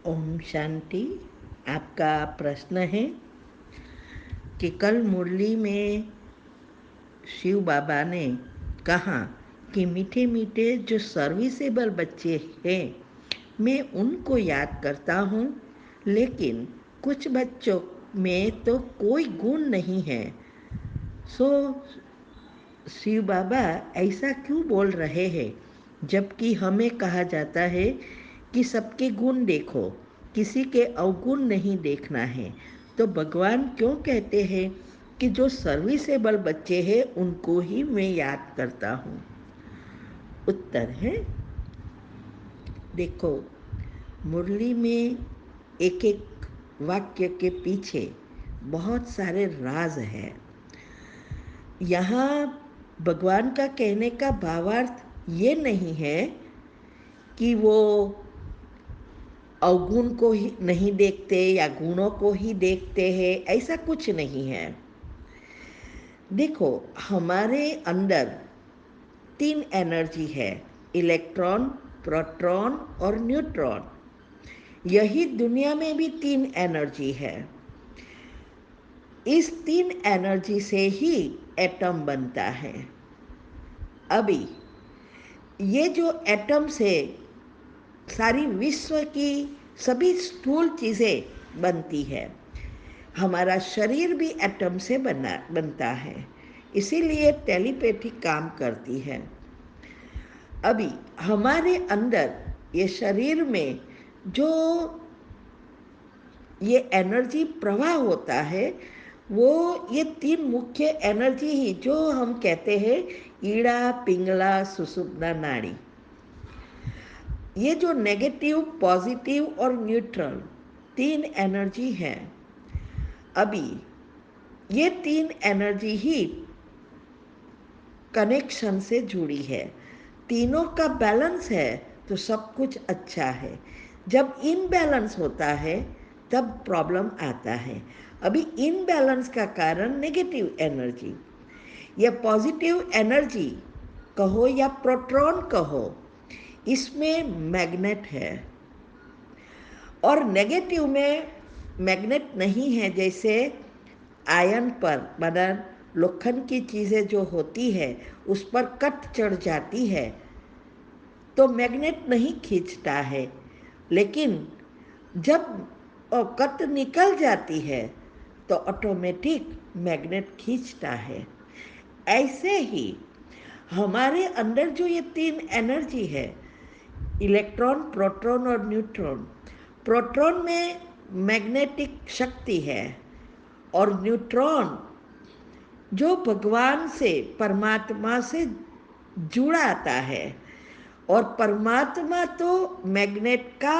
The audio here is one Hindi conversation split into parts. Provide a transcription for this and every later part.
ओम शांति। आपका प्रश्न है कि कल मुरली में शिव बाबा ने कहा कि मीठे मीठे जो सर्विसेबल बच्चे हैं मैं उनको याद करता हूँ, लेकिन कुछ बच्चों में तो कोई गुण नहीं है। सो शिव बाबा ऐसा क्यों बोल रहे हैं, जबकि हमें कहा जाता है कि सबके गुण देखो, किसी के अवगुण नहीं देखना है। तो भगवान क्यों कहते हैं कि जो सर्विसेबल बच्चे हैं उनको ही मैं याद करता हूँ? उत्तर है, देखो, मुरली में एक एक वाक्य के पीछे बहुत सारे राज हैं। यहाँ भगवान का कहने का भावार्थ ये नहीं है कि वो अवगुण को ही नहीं देखते या गुणों को ही देखते हैं, ऐसा कुछ नहीं है। देखो, हमारे अंदर तीन एनर्जी है, इलेक्ट्रॉन, प्रोटॉन और न्यूट्रॉन। यही दुनिया में भी तीन एनर्जी है। इस तीन एनर्जी से ही एटम बनता है। अभी ये जो एटम से सारी विश्व की सभी स्थूल चीज़ें बनती है, हमारा शरीर भी एटम से बनता है, इसीलिए टेलीपैथी काम करती है। अभी हमारे अंदर ये शरीर में जो ये एनर्जी प्रवाह होता है, वो ये तीन मुख्य एनर्जी ही जो हम कहते हैं ईड़ा, पिंगला, सुषुम्ना नाड़ी। ये जो नेगेटिव, पॉजिटिव और न्यूट्रल तीन एनर्जी है, अभी ये तीन एनर्जी ही कनेक्शन से जुड़ी है। तीनों का बैलेंस है तो सब कुछ अच्छा है। जब इनबैलेंस होता है तब प्रॉब्लम आता है। अभी इनबैलेंस का कारण नेगेटिव एनर्जी या पॉजिटिव एनर्जी कहो या प्रोटॉन कहो, इसमें मैग्नेट है। और नेगेटिव में मैग्नेट नहीं है। जैसे आयन पर माना लोखंड की चीज़ें जो होती है उस पर कट चढ़ जाती है तो मैग्नेट नहीं खींचता है, लेकिन जब कट निकल जाती है तो ऑटोमेटिक मैग्नेट खींचता है। ऐसे ही हमारे अंदर जो ये तीन एनर्जी है, इलेक्ट्रॉन, प्रोटॉन और न्यूट्रॉन, प्रोटॉन में मैग्नेटिक शक्ति है और न्यूट्रॉन जो भगवान से, परमात्मा से जुड़ा आता है। और परमात्मा तो मैग्नेट का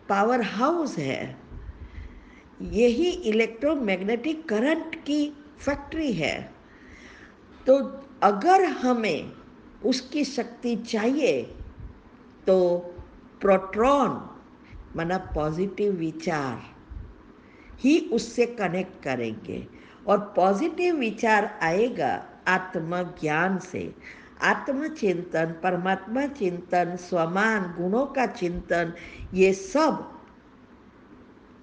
पावर हाउस है, यही इलेक्ट्रोमैग्नेटिक करंट की फैक्ट्री है। तो अगर हमें उसकी शक्ति चाहिए तो प्रोटॉन माना पॉजिटिव विचार ही उससे कनेक्ट करेंगे और पॉजिटिव विचार आएगा आत्मज्ञान से। आत्मचिंतन, परमात्मा चिंतन, स्वमान गुणों का चिंतन, ये सब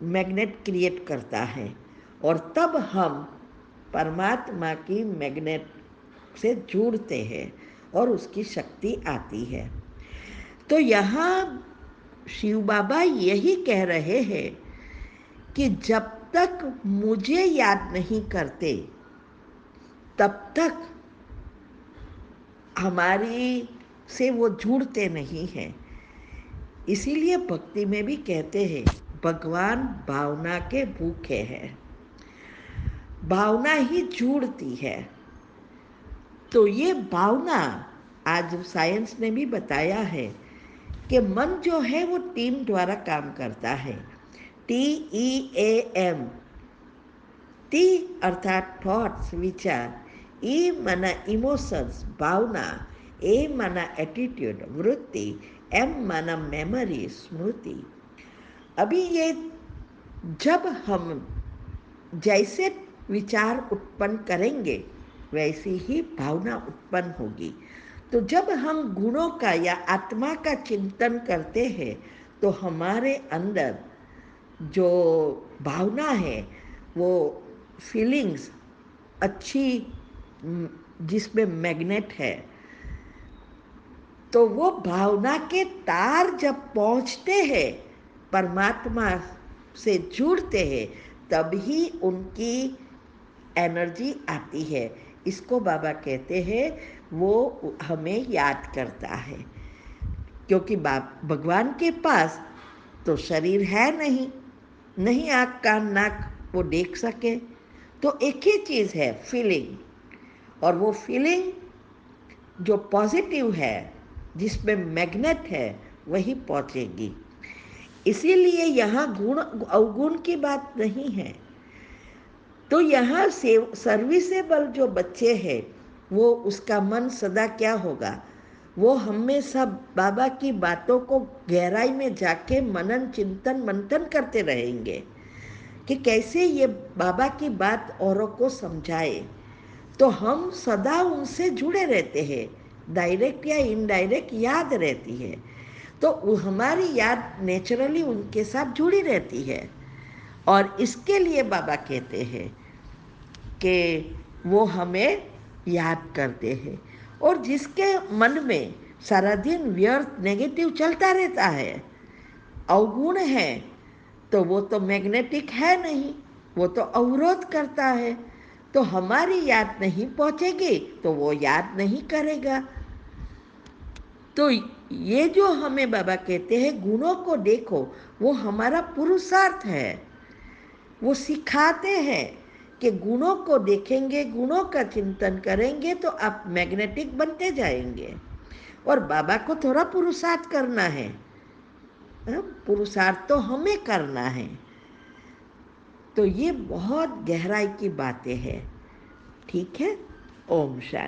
मैग्नेट क्रिएट करता है और तब हम परमात्मा की मैग्नेट से जुड़ते हैं और उसकी शक्ति आती है। तो यहाँ शिव बाबा यही कह रहे हैं कि जब तक मुझे याद नहीं करते तब तक हमारी से वो जुड़ते नहीं हैं। इसीलिए भक्ति में भी कहते हैं भगवान भावना के भूखे हैं। भावना ही जुड़ती है। तो ये भावना आज साइंस ने भी बताया है कि मन जो है वो टीम द्वारा काम करता है। TEAM, टी अर्थात थॉट्स विचार, ई माना इमोशंस भावना, ए माना एटीट्यूड वृत्ति, एम माना मेमोरी स्मृति। अभी ये जब हम जैसे विचार उत्पन्न करेंगे वैसी ही भावना उत्पन्न होगी। तो जब हम गुणों का या आत्मा का चिंतन करते हैं तो हमारे अंदर जो भावना है, वो फीलिंग्स अच्छी, जिसमें मैग्नेट है, तो वो भावना के तार जब पहुंचते हैं, परमात्मा से जुड़ते हैं, तभी उनकी एनर्जी आती है। इसको बाबा कहते हैं वो हमें याद करता है, क्योंकि भगवान के पास तो शरीर है नहीं, नहीं आँख कान नाक वो देख सके, तो एक ही चीज़ है, फीलिंग। और वो फीलिंग जो पॉजिटिव है, जिसमें मैग्नेट है, वही पहुंचेगी। इसीलिए यहाँ गुण अवगुण की बात नहीं है। तो यहाँ सर्विसेबल जो बच्चे हैं, वो उसका मन सदा क्या होगा, वो हमेशा बाबा की बातों को गहराई में जाके मनन चिंतन मंथन करते रहेंगे कि कैसे ये बाबा की बात औरों को समझाए। तो हम सदा उनसे जुड़े रहते हैं, डायरेक्ट या इनडायरेक्ट याद रहती है, तो हमारी याद नेचुरली उनके साथ जुड़ी रहती है। और इसके लिए बाबा कहते हैं कि वो हमें याद करते हैं। और जिसके मन में सारा दिन व्यर्थ नेगेटिव चलता रहता है, अवगुण है, तो वो तो मैग्नेटिक है नहीं, वो तो अवरोध करता है, तो हमारी याद नहीं पहुंचेगी तो वो याद नहीं करेगा। तो ये जो हमें बाबा कहते हैं गुणों को देखो, वो हमारा पुरुषार्थ है। वो सिखाते हैं कि गुणों को देखेंगे, गुणों का चिंतन करेंगे तो आप मैग्नेटिक बनते जाएंगे। और बाबा को थोड़ा पुरुषार्थ करना है, पुरुषार्थ तो हमें करना है। तो ये बहुत गहराई की बातें हैं। ठीक है। ओम शांति।